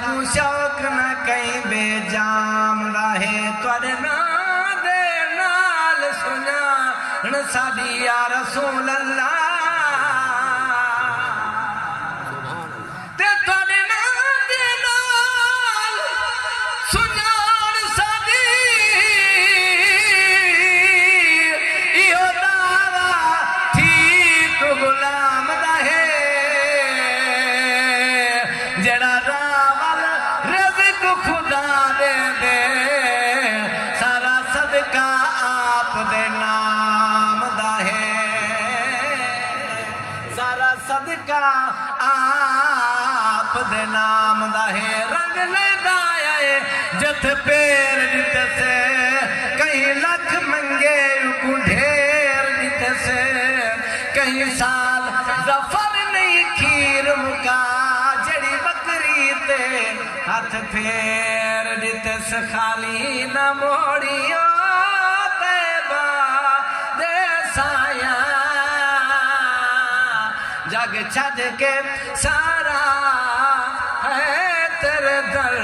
کو شوق نہ کہیں بے جام راہے توڑے نا دے نال سنان ساڈی یا رسول اللہ تے توڑے نا دے نال سنان ساڈی ایو دعویٰ ٹھیک غلام دا ہے جڑا راول رزق خدا دے دے سارا صدقہ آپ دے نام دا ہے سارا صدقہ آپ دے نام دا ہے رنگ لے دائے جت پیر جتے سے کہیں لکھ منگے کو ڈھیر جتے سے کہیں سال ظفر نہیں کھیر مکا جڑی بکری تے ہاتھ پھیر جتے سے خالی نہ موڑیو تیبہ دے سایاں جگ چھڑ کے سارا ہے تیرے در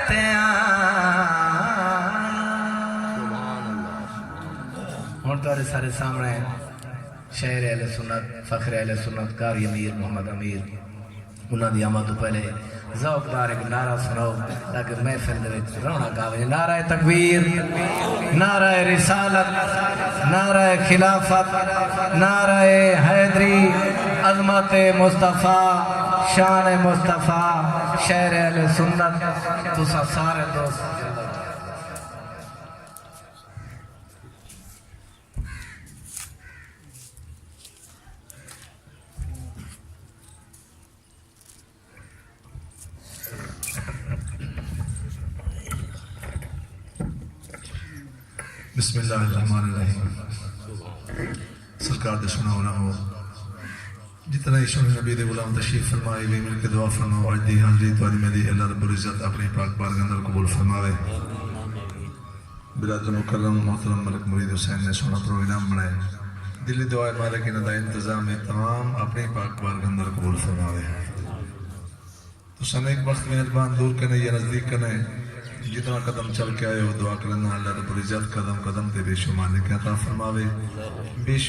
تے ہون تو سارے سامنے شہر اہل سنت فخر اہل سنت قاری امیر محمد امیر انہاں دی آمد تو پہلے ذوق دار ایک نعرہ سناؤ تاکہ محفل دے وچ رونق آوے نعرہ تکبیر نعرہ رسالت نعرہ خلافت نعرہ حیدری عظمت مصطفیٰ شان مصطفیٰ شہر اہل سنت تسا سارے دوست بسم اللہ الرحمن الرحیم سرکار دے سنا ہونا ہو جتنا ہی سنے نبی دے غلام تشریف فرمائے بھی مل کے دعا فرماؤ آج دی حاضری تو آدھی میں دی اللہ رب العزت اپنی پاک بارگاہ اندر قبول فرماوے برادر مکرم محترم ملک مرید حسین نے سونا پروگرام بنائے دلی دعائے مالک انہوں انتظام تمام اپنی پاک بارگاہ اندر قبول فرماوے تو سن ایک وقت مہربان دور کرنے یا نزدیک کرنے جتنا قدم چل کے آئے ہو دعا کرنا اللہ رب العزت قدم قدم دے بے شمار نے کہتا فرماوے بے شمار